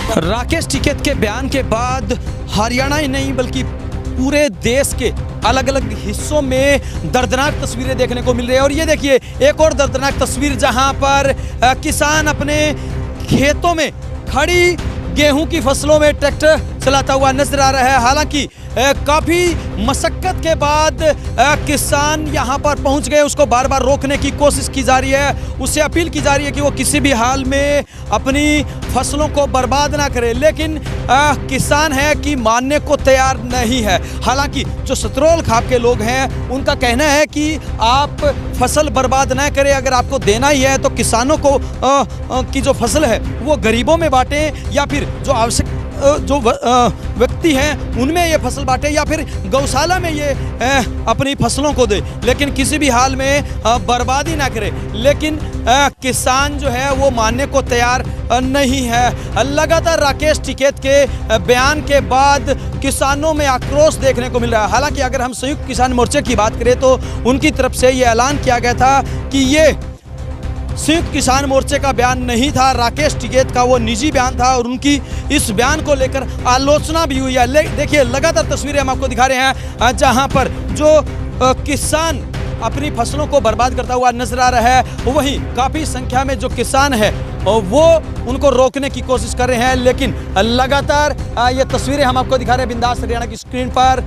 राकेश टिकैत के बयान के बाद हरियाणा ही नहीं बल्कि पूरे देश के अलग अलग हिस्सों में दर्दनाक तस्वीरें देखने को मिल रही है। और ये देखिए एक और दर्दनाक तस्वीर जहां पर किसान अपने खेतों में खड़ी गेहूं की फसलों में ट्रैक्टर चलाता हुआ नजर आ रहा है। हालांकि काफ़ी मशक्क़त के बाद किसान यहां पर पहुंच गए, उसको बार बार रोकने की कोशिश की जा रही है, उससे अपील की जा रही है कि वो किसी भी हाल में अपनी फसलों को बर्बाद ना करे, लेकिन किसान है कि मानने को तैयार नहीं है। हालांकि जो सतरोल खाप के लोग हैं उनका कहना है कि आप फसल बर्बाद ना करें, अगर आपको देना ही है तो किसानों को की जो फसल है वो गरीबों में बांटें, या फिर जो आवश्यक जो व्यक्ति हैं उनमें ये फसल बांटे, या फिर गौशाला में ये अपनी फसलों को दे, लेकिन किसी भी हाल में बर्बादी ना करे। लेकिन किसान जो है वो मानने को तैयार नहीं है। लगातार राकेश टिकैत के बयान के बाद किसानों में आक्रोश देखने को मिल रहा है। हालांकि अगर हम संयुक्त किसान मोर्चे की बात करें तो उनकी तरफ से ये ऐलान किया गया था कि ये संयुक्त किसान मोर्चे का बयान नहीं था, राकेश टिकैत का वो निजी बयान था, और उनकी इस बयान को लेकर आलोचना भी हुई है। देखिए लगातार तस्वीरें हम आपको दिखा रहे हैं जहां पर जो किसान अपनी फसलों को बर्बाद करता हुआ नजर आ रहा है, वहीं काफ़ी संख्या में जो किसान है वो उनको रोकने की कोशिश कर रहे हैं। लेकिन लगातार ये तस्वीरें हम आपको दिखा रहे हैं बिंदास हरियाणा की स्क्रीन पर।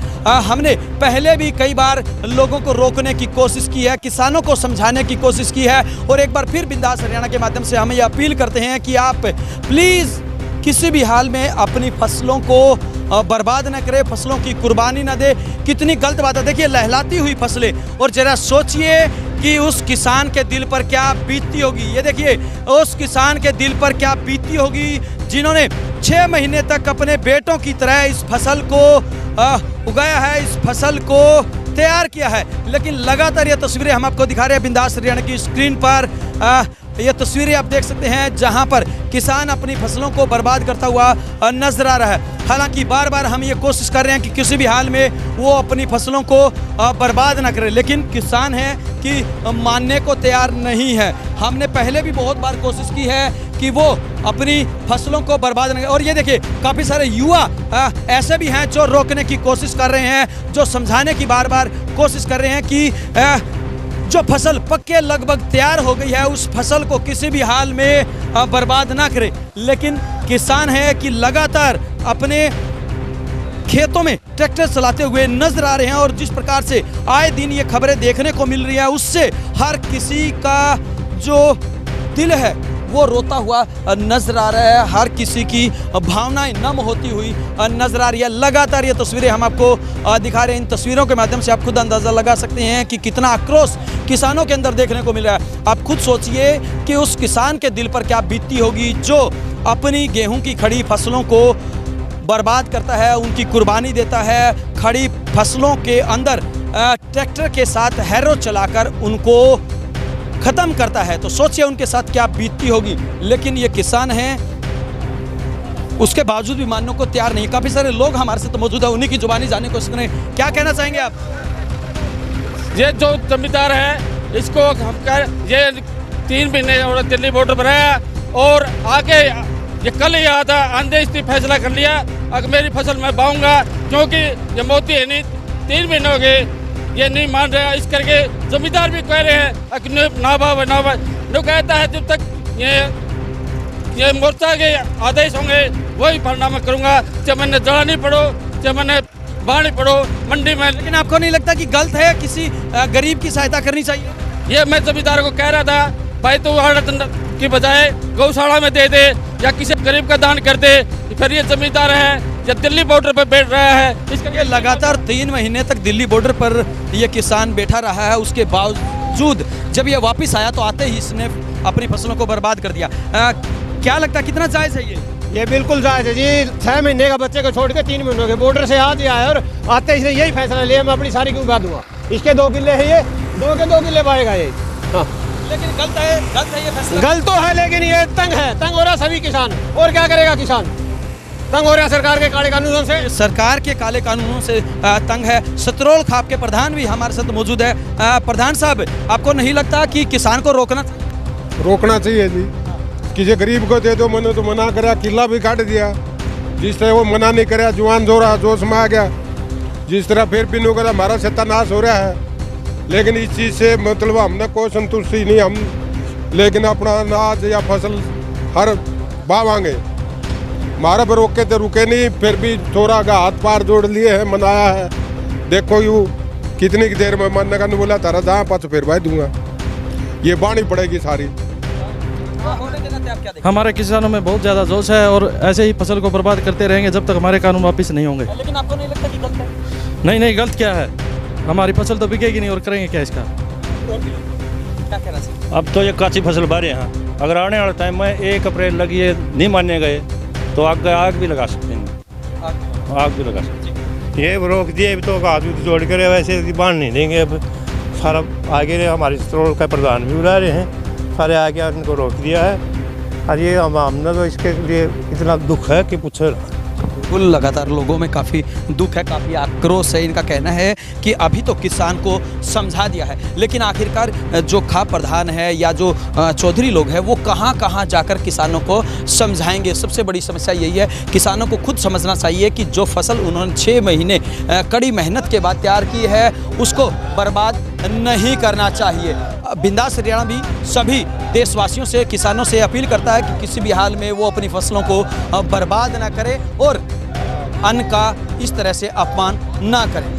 हमने पहले भी कई बार लोगों को रोकने की कोशिश की है, किसानों को समझाने की कोशिश की है, और एक बार फिर बिंदास हरियाणा के माध्यम से हम ये अपील करते हैं कि आप प्लीज़ किसी भी हाल में अपनी फसलों को बर्बाद न करें, फसलों की कुर्बानी न दे। कितनी गलत बात है, देखिए लहलाती हुई फसलें, और जरा सोचिए कि उस किसान के दिल पर क्या बीतती होगी। ये देखिए उस किसान के दिल पर क्या बीतती होगी जिन्होंने 6 महीने तक अपने बेटों की तरह इस फसल को उगाया है, इस फसल को तैयार किया है। लेकिन लगातार ये तस्वीरें हम आपको दिखा रहे हैं बिंदास हरियाणा की स्क्रीन पर। ये तस्वीरें आप देख सकते हैं जहां पर किसान अपनी फसलों को बर्बाद करता हुआ नजर आ रहा है। हालांकि बार बार हम ये कोशिश कर रहे हैं कि किसी भी हाल में वो अपनी फसलों को बर्बाद ना करें, लेकिन किसान है कि मानने को तैयार नहीं है। हमने पहले भी बहुत बार कोशिश की है कि वो अपनी फसलों को बर्बाद न करें, और ये देखिए काफ़ी सारे युवा ऐसे भी हैं जो रोकने की कोशिश कर रहे हैं, जो समझाने की बार बार कोशिश कर रहे हैं कि जो फसल पक के लगभग तैयार हो गई है उस फसल को किसी भी हाल में बर्बाद ना करें। लेकिन किसान है कि लगातार अपने खेतों में ट्रैक्टर चलाते हुए नजर आ रहे हैं, और जिस प्रकार से आए दिन ये खबरें देखने को मिल रही है उससे हर किसी का जो दिल है वो रोता हुआ नजर आ रहा है, हर किसी की भावनाएं नम होती हुई नजर आ रही है। लगातार ये तस्वीरें हम आपको दिखा रहे हैं, इन तस्वीरों के माध्यम से आप खुद अंदाज़ा लगा सकते हैं कि कितना आक्रोश किसानों के अंदर देखने को मिल रहा है। आप खुद सोचिए कि उस किसान के दिल पर क्या बीतती होगी जो अपनी गेहूं की खड़ी फसलों को बर्बाद करता है, उनकी कुर्बानी देता है, खड़ी फसलों के अंदर ट्रैक्टर के साथ हैरो चलाकर उनको खत्म करता है। तो सोचिए उनके साथ क्या बीतती होगी। लेकिन ये किसान हैं उसके बावजूद भी मानने को तैयार नहीं। काफ़ी सारे लोग हमारे साथ मौजूद है, उन्हीं की जुबानी जानने को सुने। क्या कहना चाहेंगे आप? ये जो जमींदार है इसको हम ये 3 महीने और दिल्ली बॉर्डर पर है, और आगे ये कल ही आया था, आंधे इसने फैसला कर लिया अगर मेरी फसल मैं बाऊंगा, क्योंकि ये मोदी है नहीं, 3 महीने हो गए ये नहीं मान रहा। इस करके जमींदार भी कह रहे हैं ना भाव जो कहता है जब तक ये मोर्चा के आदेश होंगे वही भरना मैं करूँगा, चाहे मैंने जड़ा नहीं पड़ो, चाहे मैंने बाढ़ पड़ो मंडी में। लेकिन आपको नहीं लगता कि गलत है, किसी गरीब की सहायता करनी चाहिए? ये मैं जमींदार को कह रहा था भाई तो की बजाय गौशाला में दे दे या किसी गरीब का दान कर दे। फिर ये जमींदार है या दिल्ली बॉर्डर पर बैठ रहा है, इसका लगातार 3 महीने तक दिल्ली बॉर्डर पर ये किसान बैठा रहा है। उसके बावजूद जब ये वापस आया तो आते ही इसने अपनी फसलों को बर्बाद कर दिया। क्या लगता है कितना जायज़ है ये बिल्कुल जायज़ है जी। 6 महीने का बच्चे को छोड़ के 3 महीनों के बॉर्डर से आज ही आया, और आते इसने यही फैसला लिया मैं अपनी सारी क्यों उगा दूंगा। इसके 2 किले है, ये 2 के 2 किले पाएगा ये। हाँ लेकिन गलत है ये फैसला। गलत तो है, लेकिन ये तंग हो रहा सभी किसान। और क्या करेगा किसान? तंग हो रहा है सरकार के काले कानूनों से। सरकार के काले कानूनों से तंग है। सतरोल खाप के प्रधान भी हमारे साथ मौजूद है। प्रधान साहब, आपको नहीं लगता कि किसान को रोकना चाहिए जी? किसी गरीब को दे दो, मैंने तो मना करा, किला भी काट दिया। जिस तरह वो मना नहीं करा, जुआन जोश में आ गया, जिस तरह फिर भी नहीं करा, हमारा सत्यानाश हो रहा है। लेकिन इस चीज़ से मतलब हमने कोई संतुष्टि नहीं, हम लेकिन अपना अनाज या फसल हर बावांगे, हमारा पर रोके तो रुके नहीं, फिर भी थोड़ा का हाथ पार जोड़ लिए है, मनाया है। देखो यू कितनी देर में मन का बोला तारा जहाँ पास फिर भाई दूंगा, ये बानी पड़ेगी सारी। हमारे किसानों में बहुत ज़्यादा जोश है और ऐसे ही फसल को बर्बाद करते रहेंगे जब तक हमारे कानून वापस नहीं होंगे। लेकिन आपको नहीं लगता कि गलत है? नहीं, गलत क्या है, हमारी फसल तो बिकेगी नहीं और करेंगे क्या इसका। क्या कहना चाहिए? अब तो ये काची फसल बारे हैं, अगर आने वाले टाइम में 1 अप्रैल लगी ये नहीं माने गए तो आग भी लगा सकते हैं, आग भी लगा सकते हैं। ये रोक दिए तो हाथ जोड़ कर, वैसे बांध नहीं देंगे। अब सारा आगे हमारे स्टोर का प्रधान भी बुला रहे हैं, सारे आगे उनको रोक दिया है। और ये हमने तो इसके लिए इतना दुख है कि पूछो। बिल्कुल, लगातार लोगों में काफ़ी दुख है, काफ़ी आक्रोश है। इनका कहना है कि अभी तो किसान को समझा दिया है, लेकिन आखिरकार जो खाप प्रधान है या जो चौधरी लोग हैं वो कहाँ कहाँ जाकर किसानों को समझाएंगे। सबसे बड़ी समस्या यही है, किसानों को खुद समझना चाहिए कि जो फसल उन्होंने 6 महीने कड़ी मेहनत के बाद तैयार की है उसको बर्बाद नहीं करना चाहिए। बिंदास हरियाणा भी सभी देशवासियों से, किसानों से अपील करता है कि किसी भी हाल में वो अपनी फसलों को बर्बाद ना करें और अन्न का इस तरह से अपमान ना करें।